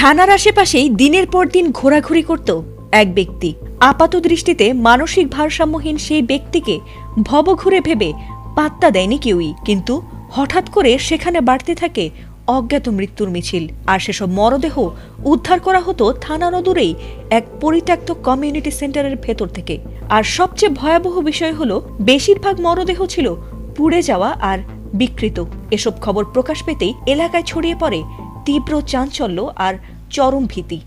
থানার আশেপাশেই দিনের পর দিন ঘোরাঘুরি করত এক ব্যক্তি। আপাত দৃষ্টিতে মানসিক ভারসাম্যহীন সেই ব্যক্তিকে ভবঘুরে ভেবে পাত্তা দেয়নি কেউই, কিন্তু হঠাৎ করে সেখানে বাড়তে থাকে অজ্ঞাত মৃত্যুর মিছিল। আর সেসব মরদেহ উদ্ধার করা হতো থানার অদূরেই এক পরিত্যক্ত কমিউনিটি সেন্টারের ভেতর থেকে। আর সবচেয়ে ভয়াবহ বিষয় হলো, বেশিরভাগ মরদেহ ছিল পুড়ে যাওয়া আর বিকৃত। এসব খবর প্রকাশ পেতেই এলাকায় ছড়িয়ে পড়ে তীব্র চাঞ্চল্য আর চরম ভীতি।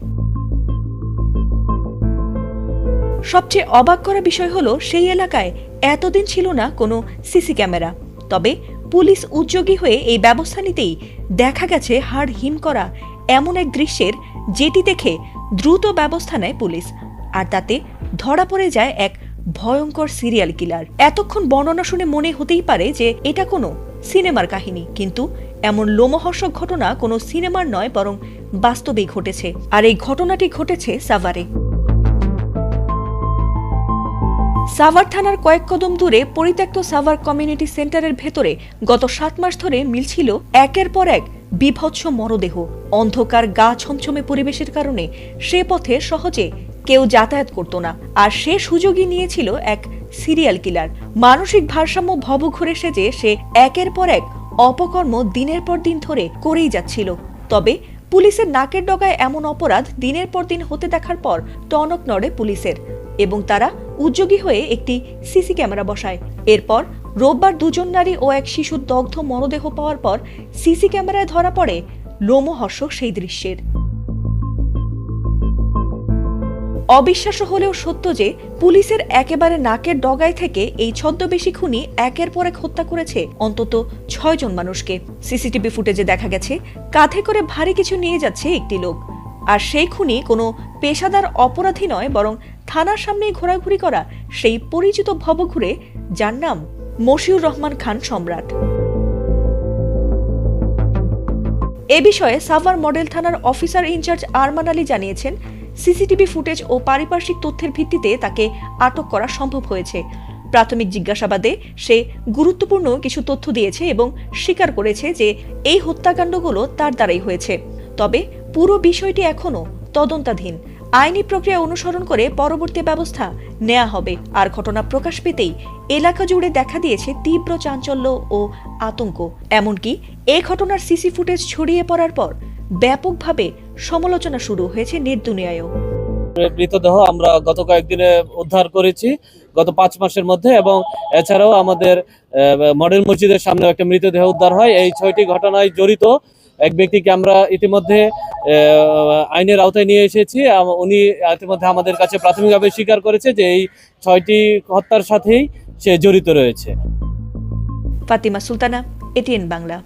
সবচেয়ে অবাক করা বিষয় হলো, সেই এলাকায় এতদিন ছিল না কোনো সিসি ক্যামেরা। তবে পুলিশ উদ্যোগী হয়ে এই ব্যবস্থা নিতেই দেখা গেছে হাড় হিম করা এমন এক দৃশ্যের, যেটি দেখে দ্রুত ব্যবস্থা নেয় পুলিশ। আর তাতে ধরা পড়ে যায় এক ভয়ঙ্কর সিরিয়াল কিলার। এতক্ষণ বর্ণনা শুনে মনে হতেই পারে যে এটা কোনো সিনেমার কাহিনী, কিন্তু এমন লোমহর্ষক ঘটনা কোনো সিনেমার নয়, বরং বাস্তবেই ঘটেছে। আর এই ঘটনাটি ঘটেছে সাভারে। সাভার থানার কয়েক কদম দূরে পরিত্যক্ত সাভার কমিউনিটি সেন্টারের ভেতরে গত 7 মাস ধরে মিলছিল একের পর এক বিভৎস মরদেহ। অন্ধকার গা ছমছমে পরিবেশের কারণে সে পথে সহজে কেউ যাতায়াত করত না। আর সে সুযোগই নিয়েছিল এক সিরিয়াল কিলার। মানসিক ভারসাম্য ভবঘুরে সেজে সে একের পর এক অপকর্ম দিনের পর দিন ধরে করেই যাচ্ছিল। তবে পুলিশের নাকের ডগায় এমন অপরাধ দিনের পর দিন হতে দেখার পর টনক নড়ে পুলিশের, এবং তারা উদ্যোগী হয়ে একটি সিসি ক্যামেরা বসায়। এরপর রোববার 2 নারী ও এক শিশুর দগ্ধ মরদেহ পাওয়ার পর সিসি ক্যামেরায় ধরা পড়ে লোমহর্ষক সেই দৃশ্যের। অবিশ্বাস্য হলেও সত্য যে পুলিশের একেবারে নাকের ডগায় থেকে এই ছদ্মবেশী খুনি একের পর এক হত্যা করেছে অন্তত 6 জন মানুষকে। সিসিটিভি ফুটেজে দেখা গেছে কাঁধে করে ভারী কিছু নিয়ে যাচ্ছে একটি লোক। আর সেই খুনি কোনো পেশাদার অপরাধী নয়, বরং থানার সামনেই ঘোরাঘুরি করা সেই পরিচিত ভবঘুরে, যার নাম মশিউর রহমান খান সম্রাট। এ বিষয়ে সাভার মডেল থানার অফিসার ইনচার্জ আরমান আলী জানিয়েছেন, সিসিটিভি ফুটেজ ও পারিপার্শ্বিক তথ্যের ভিত্তিতে তাকে আটক করা সম্ভব হয়েছে। প্রাথমিক জিজ্ঞাসাবাদে সে গুরুত্বপূর্ণ কিছু তথ্য দিয়েছে এবং স্বীকার করেছে যে এই হত্যাকাণ্ডগুলো তার দ্বারাই হয়েছে। তবে পুরো বিষয়টি এখনো তদন্তাধীন। আইনি প্রক্রিয়া অনুসরণ করে পরবর্তী ব্যবস্থা নেওয়া হবে। আর ঘটনা প্রকাশ পেতেই এলাকা জুড়ে দেখা দিয়েছে তীব্র চাঞ্চল্য ও আতঙ্ক। এমনকি এই ঘটনার সিসি ফুটেজ ছড়িয়ে পড়ার পর ব্যাপকভাবে সমালোচনা শুরু হয়েছে নেট দুনিয়ায়ও। মৃতদেহ আমরা গত কয়েকদিনে উদ্ধার করেছি গত 5 মাসের মধ্যে, এবং এছাড়াও আমাদের মডেল মসজিদের সামনে একটা মৃতদেহ উদ্ধার হয়। এই 6টি ঘটনায় জড়িত এক ব্যক্তিকে আমরা ইতিমধ্যে আইনের আওতায় নিয়ে এসেছি। উনি ইতিমধ্যে আমাদের কাছে প্রাথমিকভাবে স্বীকার করেছে যে এই 6টি হত্যার সাথেই সে জড়িত রয়েছে। ফাতিমা সুলতানা, এটিএন বাংলা।